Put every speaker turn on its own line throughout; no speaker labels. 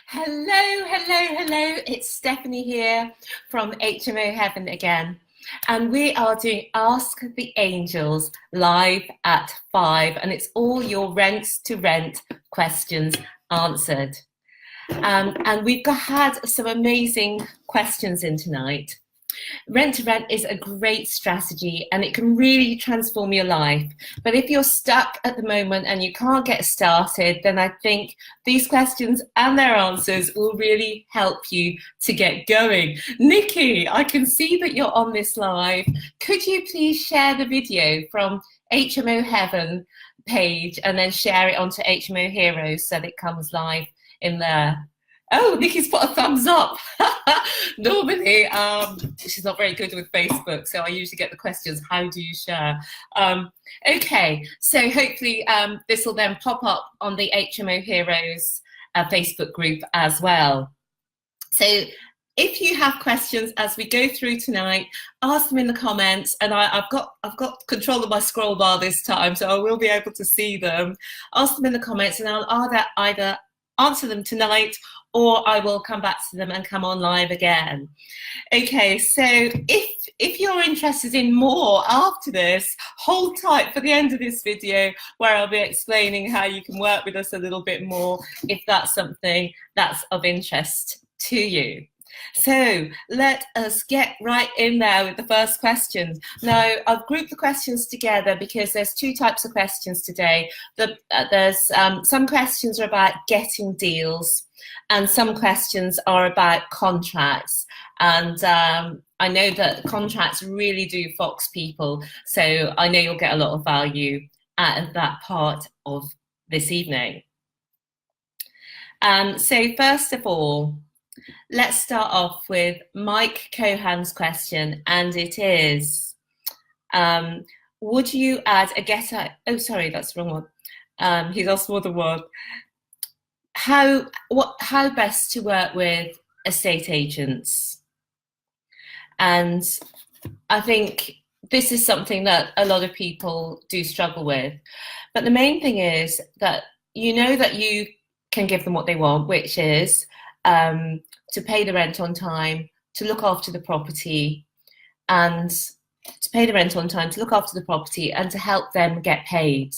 Hello, hello, hello. It's Stephanie here from HMO Heaven again. And we are doing Ask the Angels live at 5. And it's all your rent to rent questions answered. And we've had some amazing questions in tonight. Rent to rent is a great strategy and it can really transform your life. But if you're stuck at the moment and you can't get started, then I think these questions and their answers will really help you to get going. Nikki, I can see that you're on this live. Could you please share the video from HMO Heaven page and then share it onto HMO Heroes so that it comes live in there? Oh, Nikki's put a thumbs up. Normally, she's not very good with Facebook, so I usually get the questions, how do you share? Okay, so hopefully this will then pop up on the HMO Heroes Facebook group as well. So if you have questions as we go through tonight, ask them in the comments, and I've got control of my scroll bar this time, so I will be able to see them. Ask them in the comments, and I'll either answer them tonight or I will come back to them and come on live again. Okay, so if you're interested in more after this, hold tight for the end of this video where I'll be explaining how you can work with us a little bit more if that's something that's of interest to you. So let us get right in there with the first questions. Now, I've grouped the questions together because there's two types of questions today. There's some questions are about getting deals and some questions are about contracts. And I know that contracts really do fox people, so I know you'll get a lot of value out of that part of this evening. So first of all, let's start off with Mike Cohan's question, and it is, would you add a get out? Oh, sorry, that's the wrong one. He's asked more than one. How best to work with estate agents? And I think this is something that a lot of people do struggle with. But the main thing is that you know that you can give them what they want, which is to pay the rent on time, to look after the property, and to pay the rent on time, to look after the property, and to help them get paid.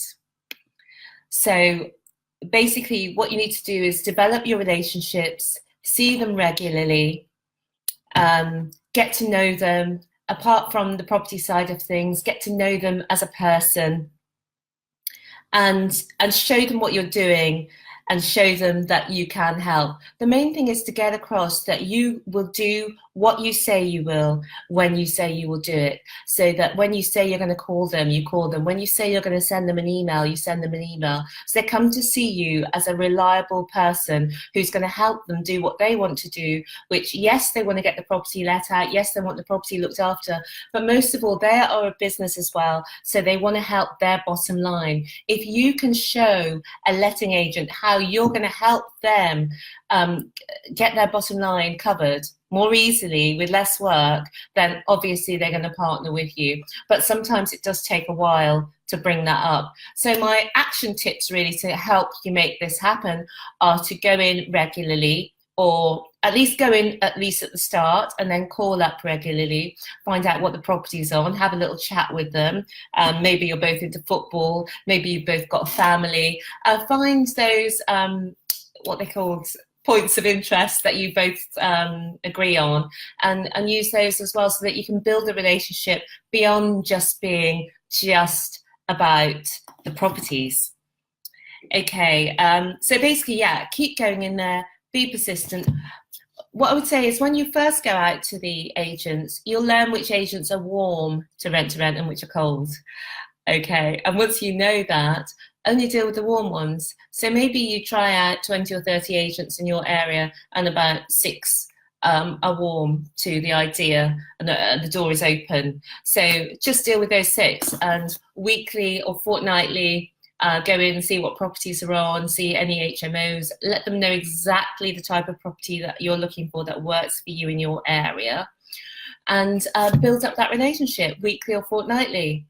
So basically what you need to do is develop your relationships, see them regularly, get to know them, apart from the property side of things, get to know them as a person, and show them what you're doing and show them that you can help. The main thing is to get across that you will do what you say you will when you say you will do it. So that when you say you're going to call them, you call them. When you say you're going to send them an email, you send them an email. So they come to see you as a reliable person who's going to help them do what they want to do, which, yes, they want to get the property let out. Yes, they want the property looked after. But most of all, they are a business as well. So they want to help their bottom line. If you can show a letting agent how you're going to help them get their bottom line covered more easily with less work, then obviously they're going to partner with you. But sometimes it does take a while to bring that up. So my action tips really to help you make this happen are to go in regularly, or at least go in at least at the start, and then call up regularly, find out what the property's on, have a little chat with them. Maybe you're both into football, maybe you've both got a family. Find those, what they called, points of interest that you both agree on, and use those as well so that you can build a relationship beyond just being just about the properties. Okay, so basically, yeah, keep going in there, be persistent. What I would say is when you first go out to the agents, you'll learn which agents are warm to rent and which are cold. Okay, and once you know that, only deal with the warm ones. So maybe you try out 20 or 30 agents in your area and about 6 are warm to the idea, and the door is open. So just deal with those 6, and weekly or fortnightly go in and see what properties are on, see any HMOs, let them know exactly the type of property that you're looking for that works for you in your area, and build up that relationship weekly or fortnightly.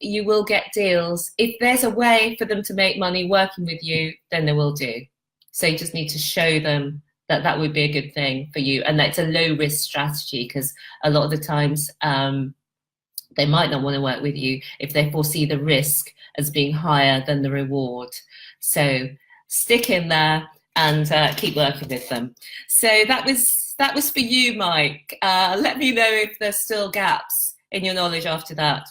You will get deals. If there's a way for them to make money working with you, then they will do. So you just need to show them that that would be a good thing for you, and that it's a low risk strategy, because a lot of the times they might not want to work with you if they foresee the risk as being higher than the reward. So stick in there and keep working with them. So that was for you, Mike. Let me know if there's still gaps in your knowledge after that.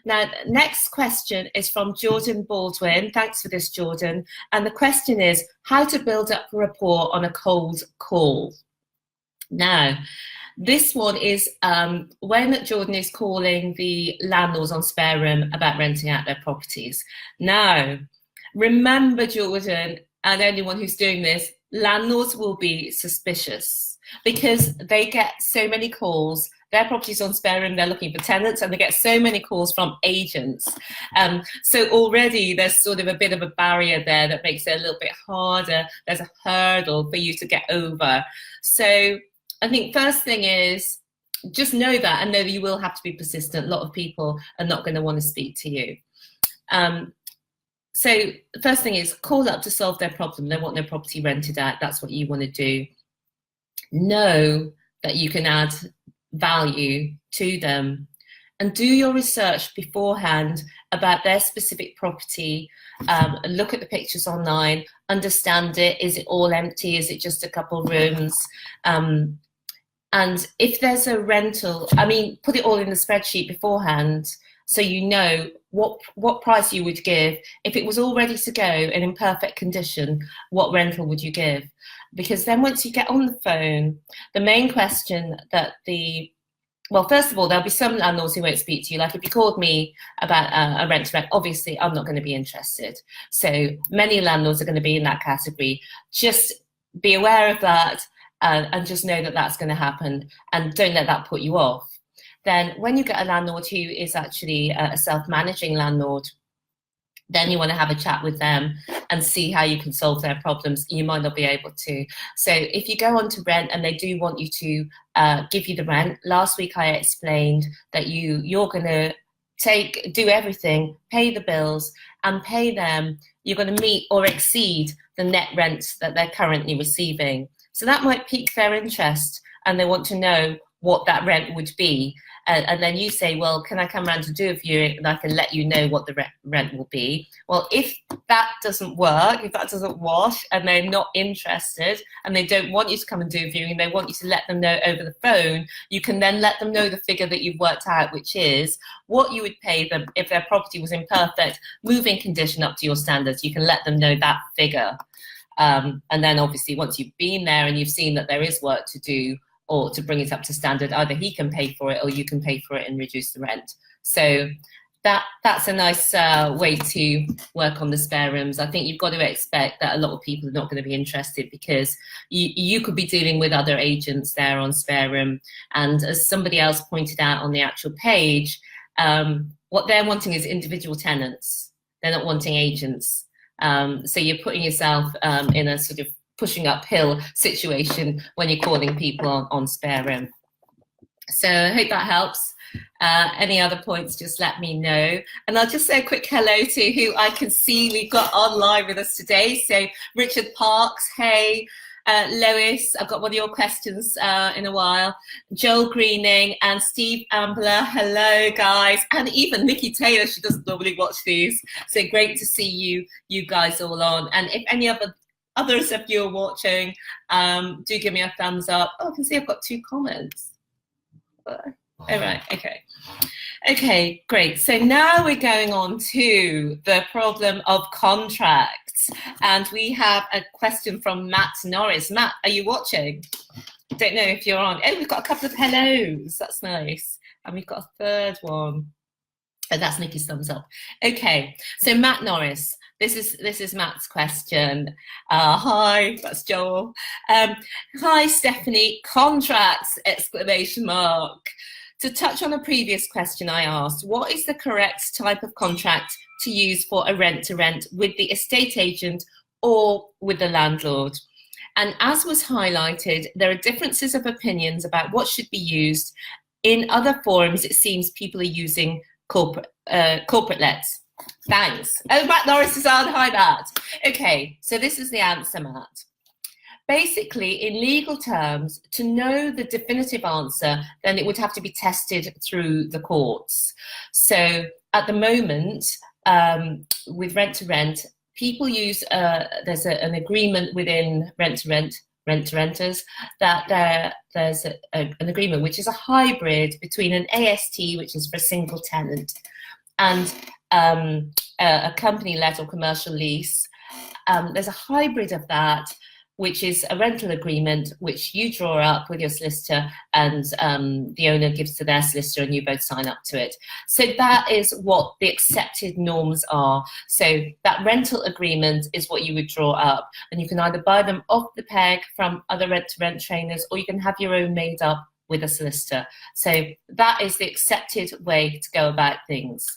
Now, next question is from Jordan Baldwin. Thanks for this, Jordan. And the question is, how to build up rapport on a cold call. Now, this one is when Jordan is calling the landlords on Spare Room about renting out their properties. Now, remember, Jordan, and anyone who's doing this, landlords will be suspicious because they get so many calls. Their property's on Spare Room, they're looking for tenants, and they get so many calls from agents. So already there's sort of a bit of a barrier there that makes it a little bit harder. There's a hurdle for you to get over. So I think first thing is just know that, and know that you will have to be persistent. A lot of people are not going to want to speak to you. So the first thing is call up to solve their problem. They want their property rented out. That's what you want to do. Know that you can add value to them, and do your research beforehand about their specific property. Look at the pictures online, understand it. Is it all empty? Is it just a couple rooms? And if there's a rental, I mean, put it all in the spreadsheet beforehand, so you know what price you would give. If it was all ready to go and in perfect condition, what rental would you give? Because then once you get on the phone, the main question that well, first of all, there'll be some landlords who won't speak to you. Like if you called me about a rent to rent, obviously I'm not going to be interested. So many landlords are going to be in that category. Just be aware of that and just know that that's going to happen, and don't let that put you off. Then when you get a landlord who is actually a self-managing landlord, then you want to have a chat with them and see how you can solve their problems. You might not be able to. So if you go on to rent and they do want you to give you the rent, last week I explained that you're going to do everything, pay the bills and pay them. You're going to meet or exceed the net rent that they're currently receiving. So that might pique their interest and they want to know what that rent would be. And then you say, well, can I come around to do a viewing and I can let you know what the rent will be? Well, if that doesn't work, if that doesn't wash and they're not interested and they don't want you to come and do a viewing, they want you to let them know over the phone, you can then let them know the figure that you've worked out, which is what you would pay them if their property was in perfect moving condition up to your standards. You can let them know that figure. And then obviously once you've been there and you've seen that there is work to do, or to bring it up to standard, either he can pay for it or you can pay for it and reduce the rent. So that's a nice way to work on the spare rooms. I think you've got to expect that a lot of people are not going to be interested because you could be dealing with other agents there on Spare Room. And as somebody else pointed out on the actual page, what they're wanting is individual tenants. They're not wanting agents. So you're putting yourself in a sort of pushing uphill situation when you're calling people on Spare Room. So I hope that helps. Any other points, just let me know. And I'll just say a quick hello to who I can see we've got online with us today. So Richard Parks, hey. Lois, I've got one of your questions in a while. Joel Greening and Steve Ambler, hello guys. And even Nikki Taylor, she doesn't normally watch these. So great to see you guys all on. And if any others of you are watching, do give me a thumbs up. Oh, I can see I've got 2 comments. All right, okay, great. So now we're going on to the problem of contracts, and we have a question from Matt Norris. Matt, are you watching? I don't know if you're on. Oh, we've got a couple of hellos. That's nice, and we've got a third one. Oh, that's Nikki's thumbs up. Okay, so Matt Norris. This is Matt's question. Hi, that's Joel. Hi, Stephanie. Contracts! Exclamation mark. To touch on a previous question I asked, what is the correct type of contract to use for a rent-to-rent with the estate agent or with the landlord? And as was highlighted, there are differences of opinions about what should be used. In other forums, it seems people are using corporate lets. Thanks. Oh, Matt Norris is on. Hi, Matt. Okay, so this is the answer, Matt. Basically, in legal terms, to know the definitive answer, then it would have to be tested through the courts. So at the moment, with rent to rent, people use, there's an agreement within rent to renters, that there's an agreement which is a hybrid between an AST, which is for a single tenant, and a company let or commercial lease. There's a hybrid of that, which is a rental agreement which you draw up with your solicitor, and the owner gives to their solicitor, and you both sign up to it. So that is what the accepted norms are. So that rental agreement is what you would draw up, and you can either buy them off the peg from other rent-to-rent trainers, or you can have your own made up with a solicitor. So that is the accepted way to go about things.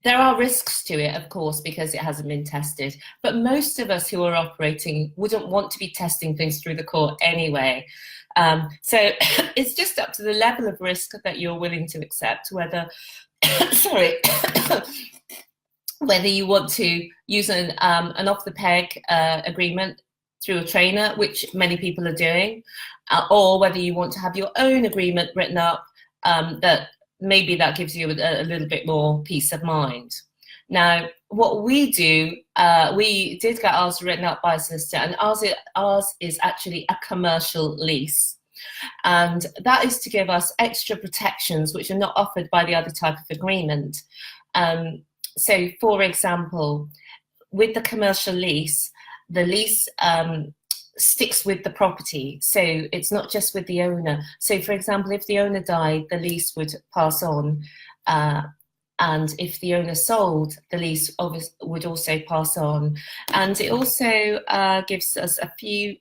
There are risks to it, of course, because it hasn't been tested, but most of us who are operating wouldn't want to be testing things through the court anyway. So it's just up to the level of risk that you're willing to accept, whether, sorry, whether you want to use an off-the-peg agreement through a trainer, which many people are doing, or whether you want to have your own agreement written up that maybe that gives you a little bit more peace of mind. Now, what we do, we did get ours written up by a solicitor, and ours is actually a commercial lease. And that is to give us extra protections which are not offered by the other type of agreement. So, for example, with the commercial lease, the lease sticks with the property, so it's not just with the owner. So for example, if the owner died, the lease would pass on, and if the owner sold, the lease would also pass on. And it also gives us a few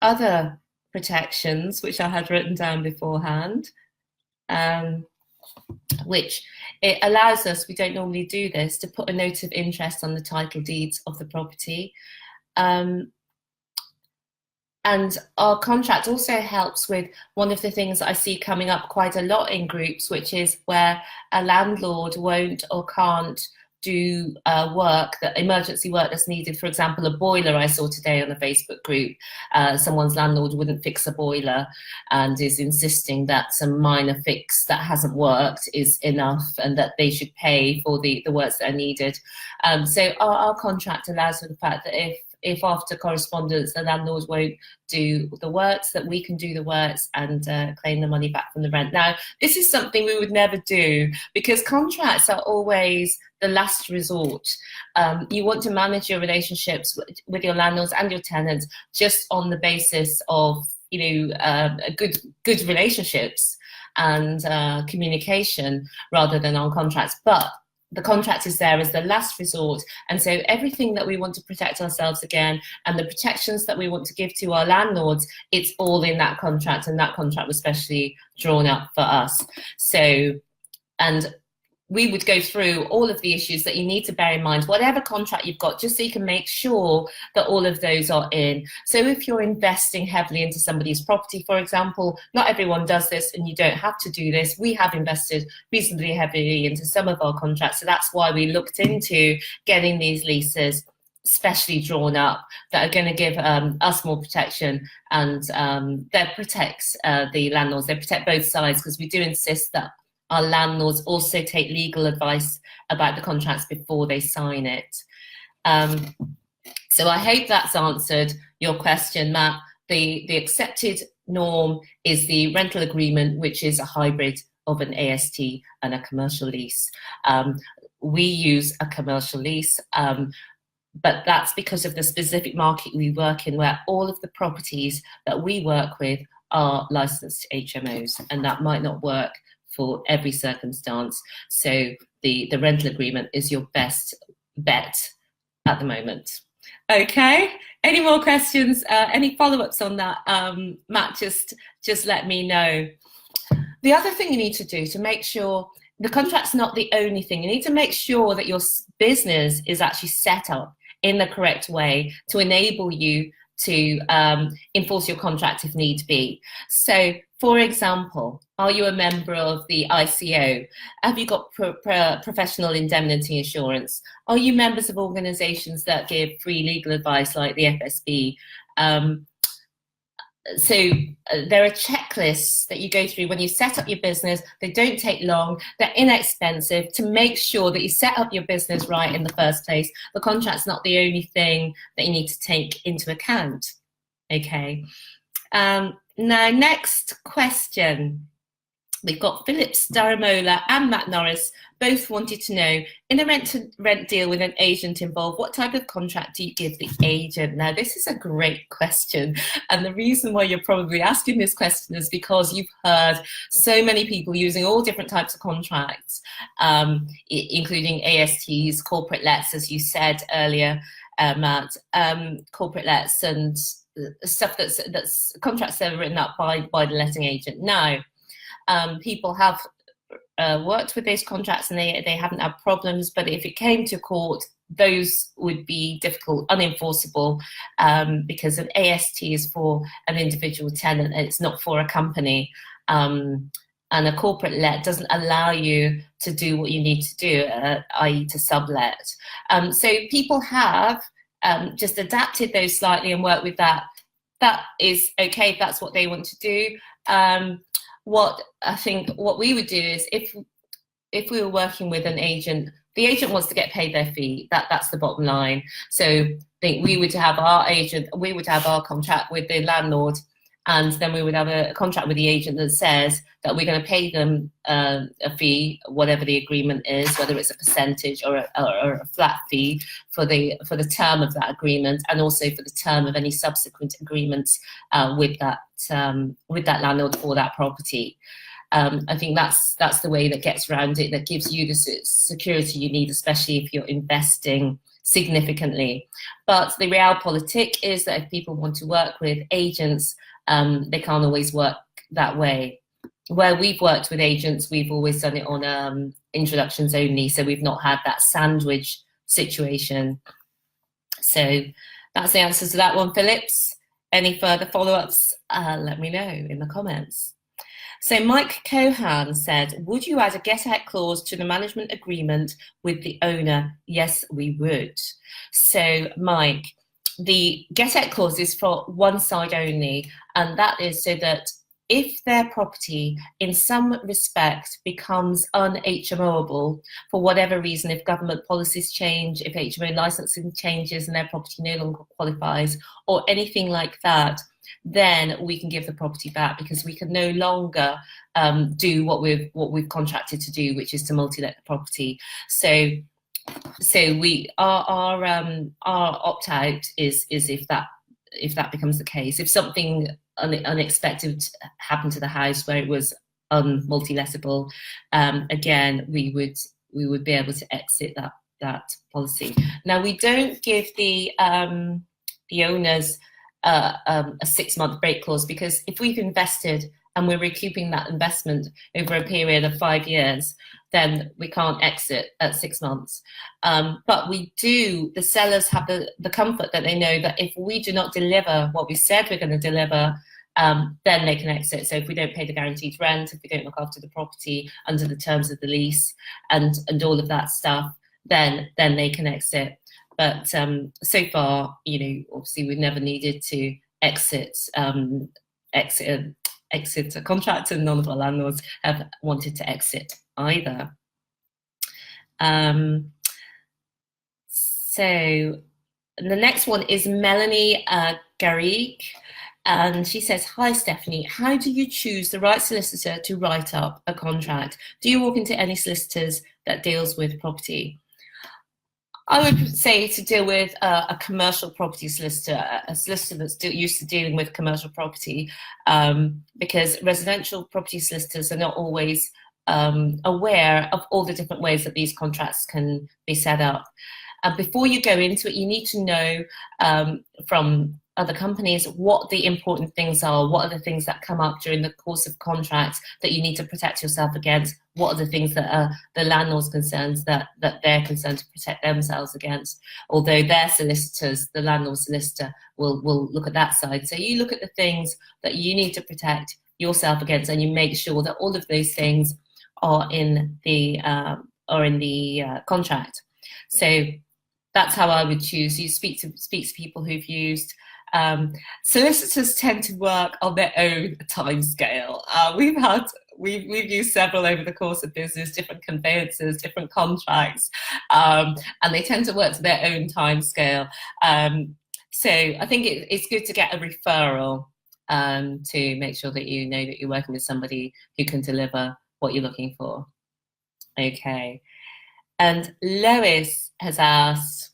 other protections which I had written down beforehand, which it allows us, we don't normally do this, to put a note of interest on the title deeds of the property. And our contract also helps with one of the things that I see coming up quite a lot in groups, which is where a landlord won't or can't do emergency work that's needed. For example, a boiler I saw today on a Facebook group. Someone's landlord wouldn't fix a boiler and is insisting that some minor fix that hasn't worked is enough and that they should pay for the works that are needed. So our contract allows for the fact that if after correspondence the landlord won't do the works, that we can do the works and claim the money back from the rent. Now, this is something we would never do because contracts are always the last resort. You want to manage your relationships with your landlords and your tenants just on the basis of, good relationships and communication rather than on contracts. But the contract is there as the last resort, and so everything that we want to protect ourselves again and the protections that we want to give to our landlords, it's all in that contract, and that contract was specially drawn up for us. So, and we would go through all of the issues that you need to bear in mind, whatever contract you've got, just so you can make sure that all of those are in. So if you're investing heavily into somebody's property, for example, not everyone does this and you don't have to do this. We have invested reasonably heavily into some of our contracts. So that's why we looked into getting these leases specially drawn up that are going to give us more protection, and that protects the landlords. They protect both sides, because we do insist that our landlords also take legal advice about the contracts before they sign it. So I hope that's answered your question, Matt. The accepted norm is the rental agreement, which is a hybrid of an AST and a commercial lease. We use a commercial lease, but that's because of the specific market we work in, where all of the properties that we work with are licensed HMOs, and that might not work for every circumstance. So the rental agreement is your best bet at the moment. Okay, any more questions? Any follow-ups on that? Matt, just let me know. The other thing you need to do to make sure the contract's not the only thing, you need to make sure that your business is actually set up in the correct way to enable you to enforce your contract if need be. So, for example, are you a member of the ICO? Have you got professional indemnity insurance? Are you members of organisations that give free legal advice like the FSB? There are checklists that you go through when you set up your business. They don't take long, they're inexpensive, to make sure that you set up your business right in the first place. The contract's not the only thing that you need to take into account. Okay. Now, next question. We've got Phillips, Daramola and Matt Norris both wanted to know, in a rent-to-rent deal with an agent involved, what type of contract do you give the agent? Now, this is a great question. And the reason why you're probably asking this question is because you've heard so many people using all different types of contracts, including ASTs, corporate lets, as you said earlier, Matt, corporate lets and stuff that's contracts that are written up by the letting agent. Now, people have worked with those contracts and they haven't had problems, but if it came to court, those would be difficult, unenforceable, because an AST is for an individual tenant and it's not for a company. And a corporate let doesn't allow you to do what you need to do, i.e. to sublet. So people have just adapted those slightly and worked with that. That is okay if that's what they want to do. What we would do is, if we were working with an agent, the agent wants to get paid their fee. That's the bottom line. So I think we would have our contract with the landlord, and then we would have a contract with the agent that says that we're going to pay them a fee, whatever the agreement is, whether it's a percentage or a flat fee for the term of that agreement, and also for the term of any subsequent agreements with that landlord for that property. I think that's the way that gets around it, that gives you the security you need, especially if you're investing significantly. But the realpolitik is that if people want to work with agents, they can't always work that way. Where we've worked with agents, we've always done it on introductions only, so we've not had that sandwich situation. So that's the answer to that one, Phillips. Any further follow-ups, let me know in the comments. So Mike Cohan said, would you add a get-out clause to the management agreement with the owner? Yes, we would. So Mike, the get-out clause is for one side only, and that is so that if their property in some respect becomes un-HMOable for whatever reason, if government policies change, if HMO licensing changes and their property no longer qualifies or anything like that, then we can give the property back, because we can no longer do what we've contracted to do, which is to multi-let the property. So our opt-out is if that becomes the case. If something unexpected happened to the house where it was multi-lettable, again we would be able to exit that policy. Now, we don't give the owners a 6-month break clause, because if we've invested and we're recouping that investment over a period of 5 years, then we can't exit at 6 months. But the sellers have the comfort that they know that if we do not deliver what we said we're going to deliver, then they can exit. So if we don't pay the guaranteed rent, if we don't look after the property under the terms of the lease and all of that stuff, then they can exit. But so far, obviously we've never needed to exit a contract, and none of our landlords have wanted to exit either. So the next one is Melanie Garrigue, and she says, hi Stephanie, how do you choose the right solicitor to write up a contract? Do you walk into any solicitors that deals with property? I would say to deal with a commercial property solicitor, a solicitor that's used to dealing with commercial property, because residential property solicitors are not always aware of all the different ways that these contracts can be set up. before you go into it, you need to know from other companies what the important things are, what are the things that come up during the course of contracts that you need to protect yourself against, what are the things that are the landlord's concerns that they're concerned to protect themselves against, although their solicitors, the landlord solicitor, will look at that side. So you look at the things that you need to protect yourself against, and you make sure that all of those things are in the contract. So that's how I would choose. You speak to people who've used. Solicitors tend to work on their own time scale. We've used several over the course of business, different conveyances, different contracts, and they tend to work to their own time scale. So I think it's good to get a referral to make sure that you know that you're working with somebody who can deliver what you're looking for. Okay. And Lois has asked,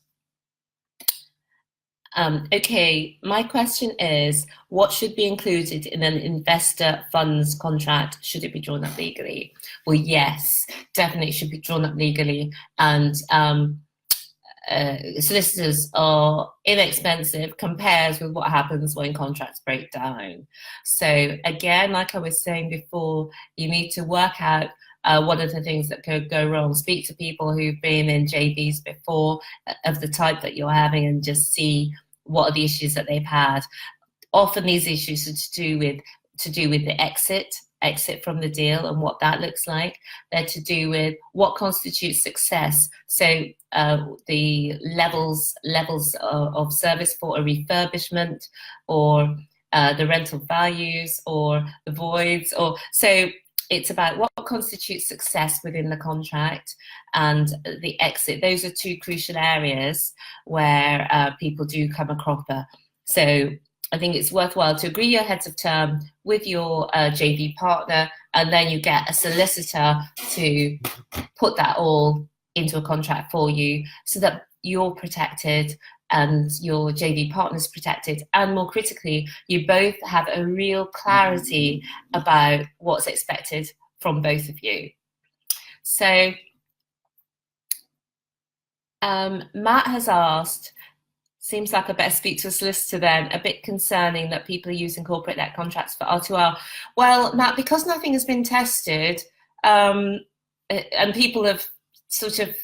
okay, my question is, what should be included in an investor funds contract? Should it be drawn up legally? Well, yes, definitely should be drawn up legally. And solicitors are inexpensive compared with what happens when contracts break down. So again, like I was saying before, you need to work out what are the things that could go wrong. Speak to people who've been in JVs before of the type that you're having, and just see what are the issues that they've had. Often these issues are to do with the exit from the deal and what that looks like. They're to do with what constitutes success. So the levels of service for a refurbishment, or the rental values, or the voids, or so. It's about what constitutes success within the contract and the exit. Those are two crucial areas where people do come a cropper. So I think it's worthwhile to agree your heads of term with your JV partner, and then you get a solicitor to put that all into a contract for you, so that you're protected and your JV partner's protected, and more critically, you both have a real clarity about what's expected from both of you. So Matt has asked, seems like I better speak to a solicitor then, a bit concerning that people are using corporate let contracts for R2R. Well, Matt, because nothing has been tested, and people have sort of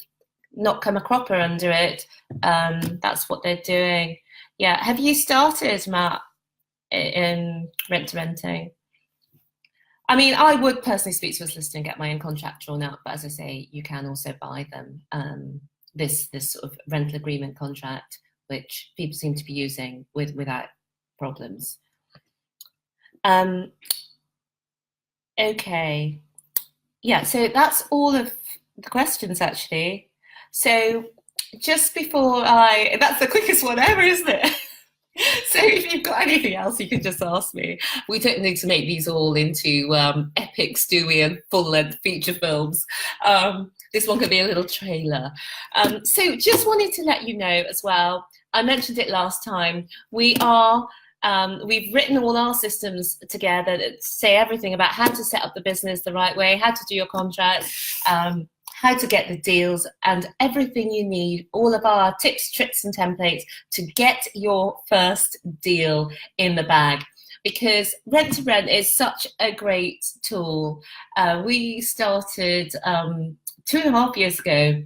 not come a cropper under it, that's what they're doing. Yeah, have you started, Matt, in rent-to-renting? I mean, I would personally speak to a solicitor and get my own contract drawn up, but as I say, you can also buy them. This sort of rental agreement contract, which people seem to be using without problems. Okay, yeah, so that's all of the questions actually. So just before that's the quickest one ever, isn't it? So if you've got anything else, you can just ask me. We don't need to make these all into epic, stewy and full-length feature films. This one could be a little trailer. So just wanted to let you know as well, I mentioned it last time, we've written all our systems together that say everything about how to set up the business the right way, how to do your contract, how to get the deals, and everything you need, all of our tips, tricks and templates to get your first deal in the bag. Because Rent to Rent is such a great tool. We started 2.5 years ago,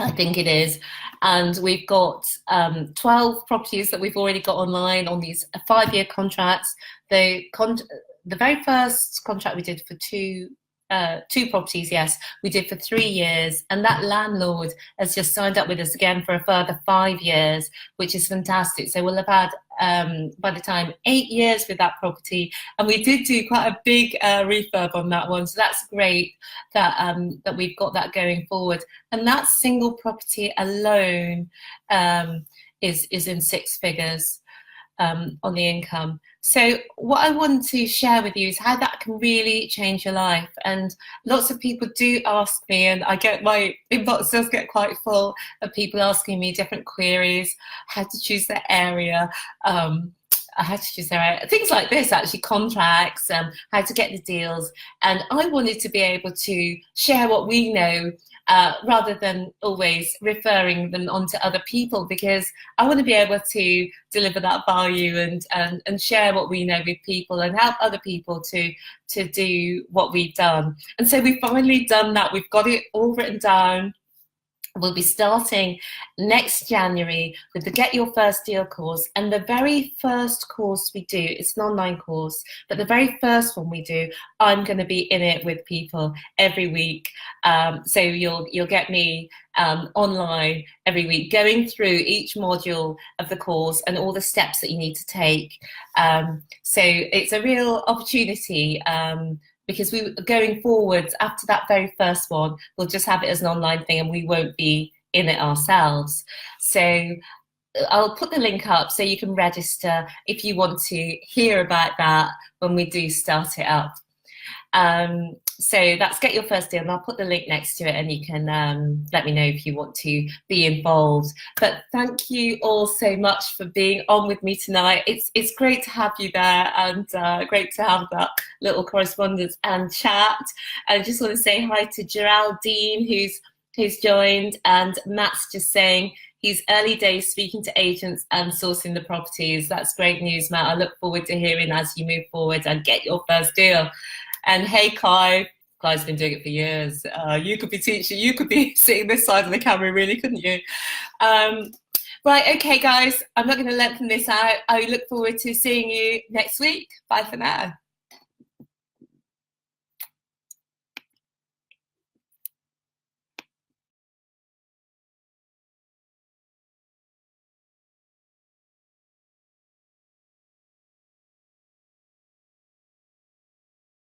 I think it is, and we've got 12 properties that we've already got online on these 5-year contracts. The very first contract we did for two properties, yes, we did for 3 years, and that landlord has just signed up with us again for a further 5 years, which is fantastic. So we'll have had by the time 8 years with that property, and we did do quite a big refurb on that one, so that's great that that we've got that going forward. And that single property alone is in 6 figures on the income. So what I want to share with you is how that can really change your life. And lots of people do ask me, and I get my inbox does get quite full of people asking me different queries, how to choose their area, how to choose their area, things like this, actually, contracts, how to get the deals. And I wanted to be able to share what we know rather than always referring them on to other people, because I want to be able to deliver that value and share what we know with people and help other people to do what we've done. And so we've finally done that. We've got it all written down. We'll be starting next January with the Get Your First Deal course. And the very first course we do, it's an online course, but the very first one we do, I'm going to be in it with people every week. So you'll get me online every week, going through each module of the course and all the steps that you need to take. So it's a real opportunity, because we going forwards after that very first one, we'll just have it as an online thing and we won't be in it ourselves. So I'll put the link up so you can register if you want to hear about that when we do start it up. So that's Get Your First Deal, and I'll put the link next to it, and you can let me know if you want to be involved. But thank you all so much for being on with me tonight. It's great to have you there, and great to have that little correspondence and chat. I just want to say hi to Geraldine, who's joined, and Matt's just saying he's early days speaking to agents and sourcing the properties. That's great news, Matt. I look forward to hearing as you move forward and get your first deal. And hey, Clive. Clive's been doing it for years. You could be teaching, you could be sitting this side of the camera, really, couldn't you? Right, okay, guys, I'm not going to lengthen this out. I look forward to seeing you next week. Bye for now.